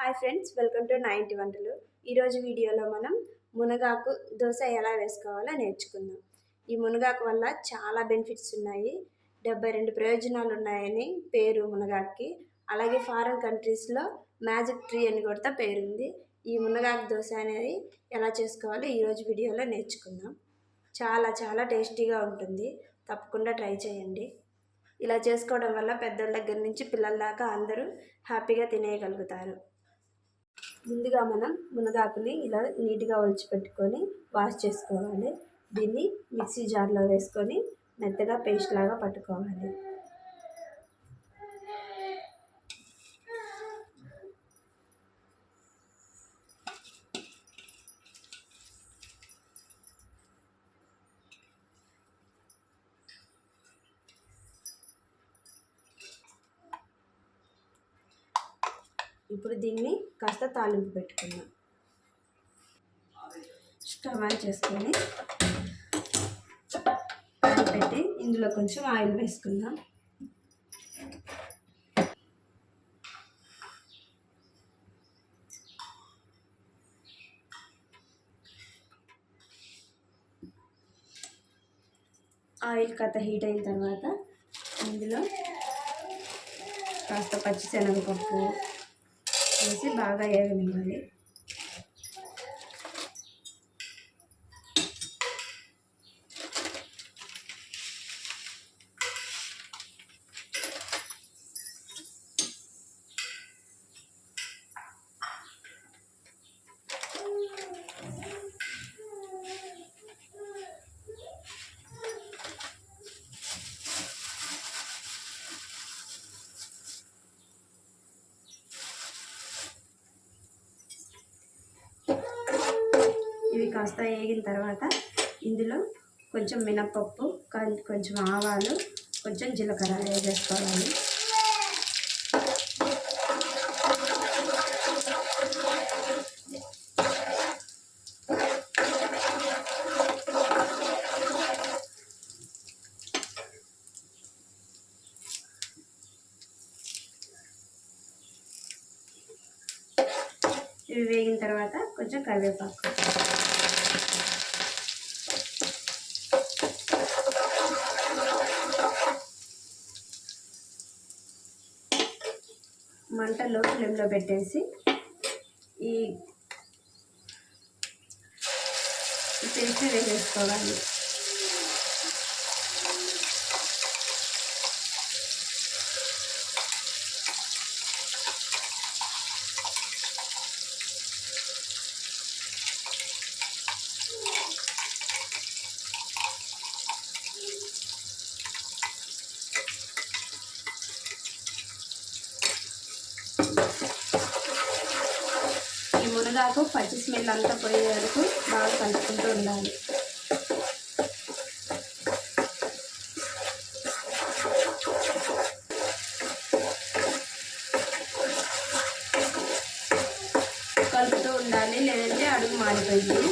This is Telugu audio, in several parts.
హాయ్ ఫ్రెండ్స్, వెల్కమ్ టు 90 వంటలు. ఈరోజు వీడియోలో మనం మునగాకు దోశ ఎలా వేసుకోవాలో నేర్చుకుందాం. ఈ మునగాకు వల్ల చాలా బెనిఫిట్స్ ఉన్నాయి. 72 ప్రయోజనాలు ఉన్నాయని పేరు మునగాకుకి. అలాగే ఫారెన్ కంట్రీస్లో మ్యాజిక్ ట్రీ అని కూడా పేరుంది. ఈ మునగాకు దోశ అనేది ఎలా చేసుకోవాలో ఈరోజు వీడియోలో నేర్చుకుందాం. చాలా చాలా టేస్టీగా ఉంటుంది. తప్పకుండా ట్రై చేయండి. ఇలా చేసుకోవడం వల్ల పెద్దల దగ్గర నుంచి పిల్లల దాకా అందరూ హ్యాపీగా తినేయగలుగుతారు. ముందుగా మనం మునగాకుని ఇలా నీట్గా ఒలిచిపెట్టుకొని వాష్ చేసుకోవాలి. దీన్ని మిక్సీ జార్లో వేసుకొని మెత్తగా పేస్ట్ లాగా పట్టుకోవాలి. ఇప్పుడు దీన్ని కాస్త తాలింపు పెట్టుకుందాం. స్టవ్ ఆన్ చేసుకొని ప్యాన్ పెట్టి ఇందులో కొంచెం ఆయిల్ వేసుకుందాం. ఆయిల్ కాస్త హీట్ అయిన తర్వాత ఇందులో కాస్త పచ్చిశనగపప్పు వేసి బాగా వేగనివ్వాలి. ఇవి కాస్త వేగిన తర్వాత ఇందులో కొంచెం మినపప్పు, కొంచెం ఆవాలు, కొంచెం జీలకర్ర వేసేసుకోవాలి. ఇవి వేగిన తర్వాత కొంచెం కరివేపాకు, మంటలో ఫ్లేమ్లో పెట్టేసి ఈ పేస్ట్ వేసేసుకోవాలి. మునగాకు పచ్చి స్మెల్ అంతా పోయే వరకు బాగా కలుపుకుంటూ ఉండాలి. కలుపుతూ ఉండాలి, లేదంటే అడుగు మాడిపోయింది.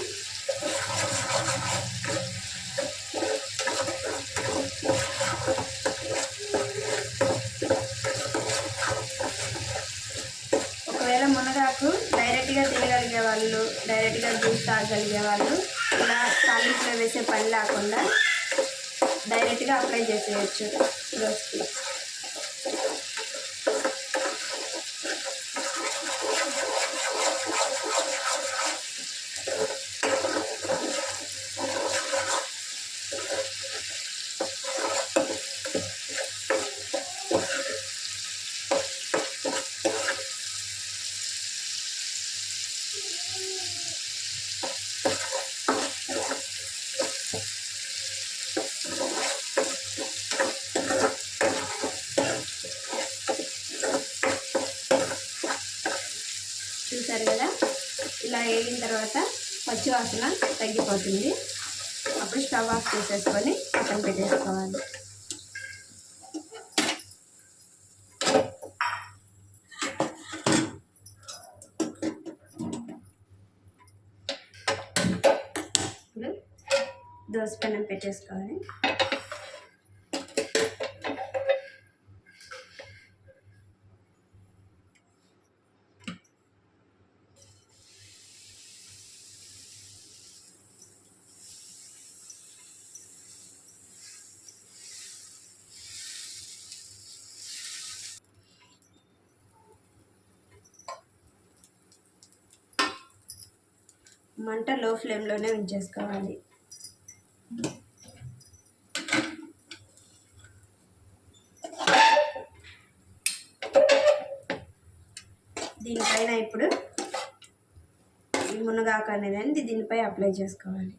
ఒకవేళ మునగాకు డైరెక్ట్గా తినగలిగే వాళ్ళు, డైరెక్ట్గా జ్యూస్ తాగగలిగే వాళ్ళు ఇలా తాలింపులో వేసే పని లేకుండా డైరెక్ట్గా అప్లై చేసేయచ్చు రోస్కి. చూసారు కదా, ఇలా వేగిన తర్వాత పచ్చివాసన తగ్గిపోతుంది. అప్పుడు స్టవ్ ఆఫ్ చేసేసుకొని పక్కన పెట్టేసుకోవాలి. ఇప్పుడు దోశ పెనం పెట్టేసుకోవాలి. మంట లో ఫ్లేమ్లోనే ఉంచేసుకోవాలి. దీనిపైన ఇప్పుడు ఈ మునగాకు అనేది దీనిపై అప్లై చేసుకోవాలి.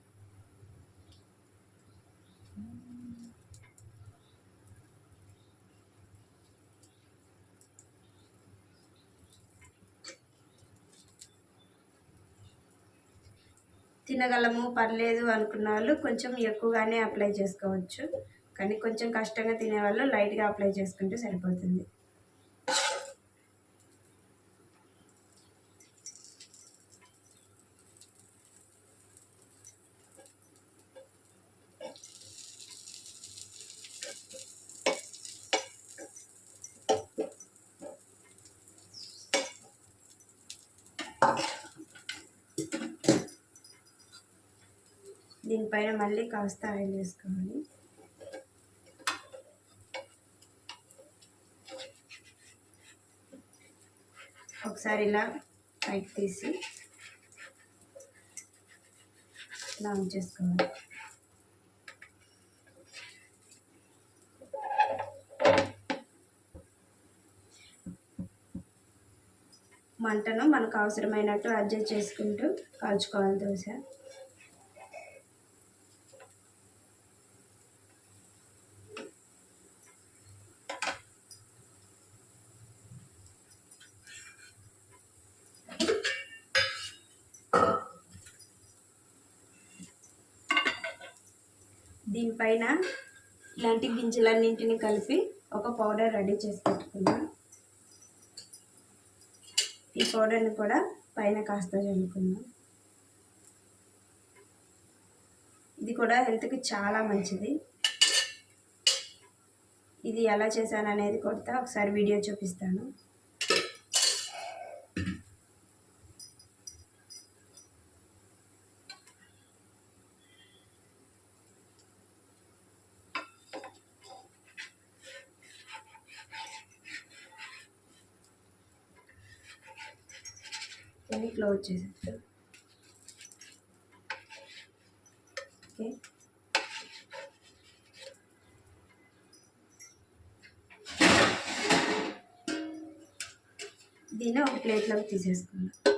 తినగలము పర్లేదు అనుకున్న వాళ్ళు కొంచెం ఎక్కువగానే అప్లై చేసుకోవచ్చు, కానీ కొంచెం కష్టంగా తినేవాళ్ళు లైట్గా అప్లై చేసుకుంటే సరిపోతుంది. దీనిపైన మళ్ళీ కాస్త ఆయిల్ వేసుకోవాలి. ఒకసారి ఇలా పైకి తీసి ఇలా ఉంచేసుకోవాలి. మంటను మనకు అవసరమైనట్టు అడ్జస్ట్ చేసుకుంటూ కాల్చుకోవాలి దోశ. దీనిపైన ఇలాంటి గింజలన్నింటినీ కలిపి ఒక పౌడర్ రెడీ చేసి పెట్టుకున్నాం. ఈ పౌడర్ని కూడా పైన కాస్త చల్లుకుందాం. ఇది కూడా హెల్త్కి చాలా మంచిది. ఇది ఎలా చేశాను అనేది కూడా ఒకసారి వీడియో చూపిస్తాను. దీన్ని క్లోజ్ చేసేస్తాను. ఓకే, దీన్ని ఒక ప్లేట్లోకి తీసేసుకున్నాను.